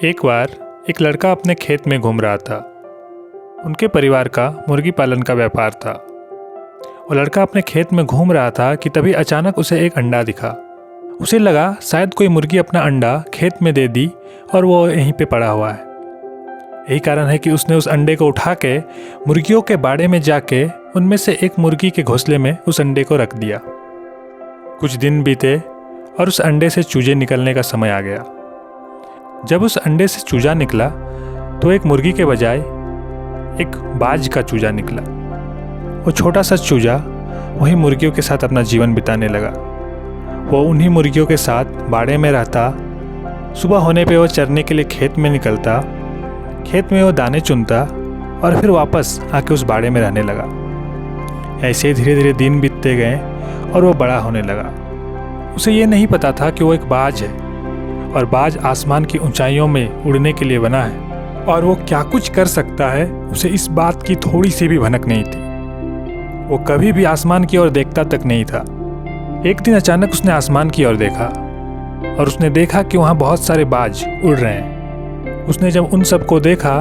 एक बार एक लड़का अपने खेत में घूम रहा था। उनके परिवार का मुर्गी पालन का व्यापार था। वो लड़का अपने खेत में घूम रहा था कि तभी अचानक उसे एक अंडा दिखा। उसे लगा शायद कोई मुर्गी अपना अंडा खेत में दे दी और वो यहीं पे पड़ा हुआ है। यही कारण है कि उसने उस अंडे को उठा के मुर्गियों के बाड़े में जाके उनमें से एक मुर्गी के घोंसले में उस अंडे को रख दिया। कुछ दिन बीते और उस अंडे से चूजे निकलने का समय आ गया। जब उस अंडे से चूजा निकला तो एक मुर्गी के बजाय एक बाज का चूजा निकला। वो छोटा सा चूजा वही मुर्गियों के साथ अपना जीवन बिताने लगा। वो उन्हीं मुर्गियों के साथ बाड़े में रहता। सुबह होने पे वो चरने के लिए खेत में निकलता। खेत में वो दाने चुनता और फिर वापस आके उस बाड़े में रहने लगा। ऐसे धीरे धीरे दिन बीतते गए और वो बड़ा होने लगा। उसे ये नहीं पता था कि वो एक बाज है और बाज आसमान की ऊंचाइयों में उड़ने के लिए बना है और वो क्या कुछ कर सकता है उसे इस बात की थोड़ी सी भी भनक नहीं थी। वो कभी भी आसमान की ओर देखता तक नहीं था। एक दिन अचानक उसने आसमान की ओर देखा और उसने देखा कि वहाँ बहुत सारे बाज उड़ रहे हैं। उसने जब उन सबको देखा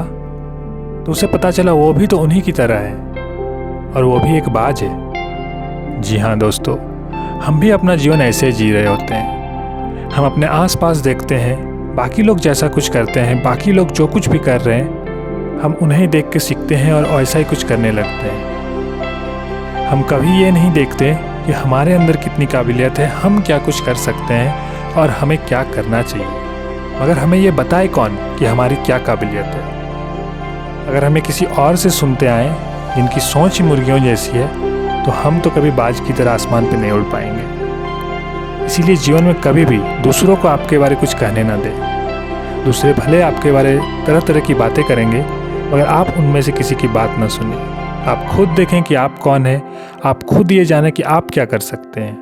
तो उसे पता चला वो भी तो उन्हीं की तरह है और वो भी एक बाज है। जी हाँ दोस्तों, हम भी अपना जीवन ऐसे जी रहे होते हैं। हम अपने आसपास देखते हैं बाकी लोग जैसा कुछ करते हैं, बाकी लोग जो कुछ भी कर रहे हैं, हम उन्हें देख के सीखते हैं और ऐसा ही कुछ करने लगते हैं। हम कभी ये नहीं देखते कि हमारे अंदर कितनी काबिलियत है, हम क्या कुछ कर सकते हैं और हमें क्या करना चाहिए। मगर हमें ये बताए कौन कि हमारी क्या काबिलियत है। अगर हमें किसी और से सुनते आए जिनकी सोच ही मुर्गियों जैसी है तो हम तो कभी बाज की तरह आसमान पे नहीं उड़ पाएंगे। इसीलिए जीवन में कभी भी दूसरों को आपके बारे कुछ कहने ना दें। दूसरे भले आपके बारे तरह तरह की बातें करेंगे मगर आप उनमें से किसी की बात ना सुनें। आप खुद देखें कि आप कौन हैं, आप खुद ये जानें कि आप क्या कर सकते हैं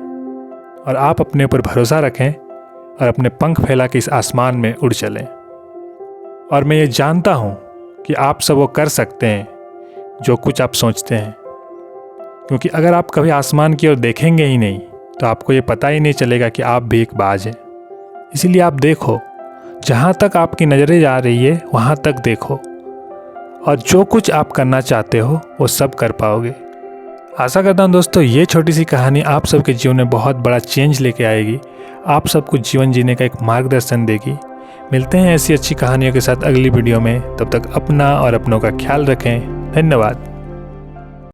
और आप अपने ऊपर भरोसा रखें और अपने पंख फैला के इस आसमान में उड़ चलें। और मैं ये जानता हूँ कि आप सब वो कर सकते हैं जो कुछ आप सोचते हैं, क्योंकि अगर आप कभी आसमान की ओर देखेंगे ही नहीं तो आपको ये पता ही नहीं चलेगा कि आप भी एक बाज हैं। इसीलिए आप देखो, जहाँ तक आपकी नज़रें जा रही है वहाँ तक देखो और जो कुछ आप करना चाहते हो वो सब कर पाओगे। आशा करता हूँ दोस्तों ये छोटी सी कहानी आप सबके जीवन में बहुत बड़ा चेंज लेके आएगी, आप सबको जीवन जीने का एक मार्गदर्शन देगी। मिलते हैं ऐसी अच्छी कहानियों के साथ अगली वीडियो में। तब तक अपना और अपनों का ख्याल रखें। धन्यवाद।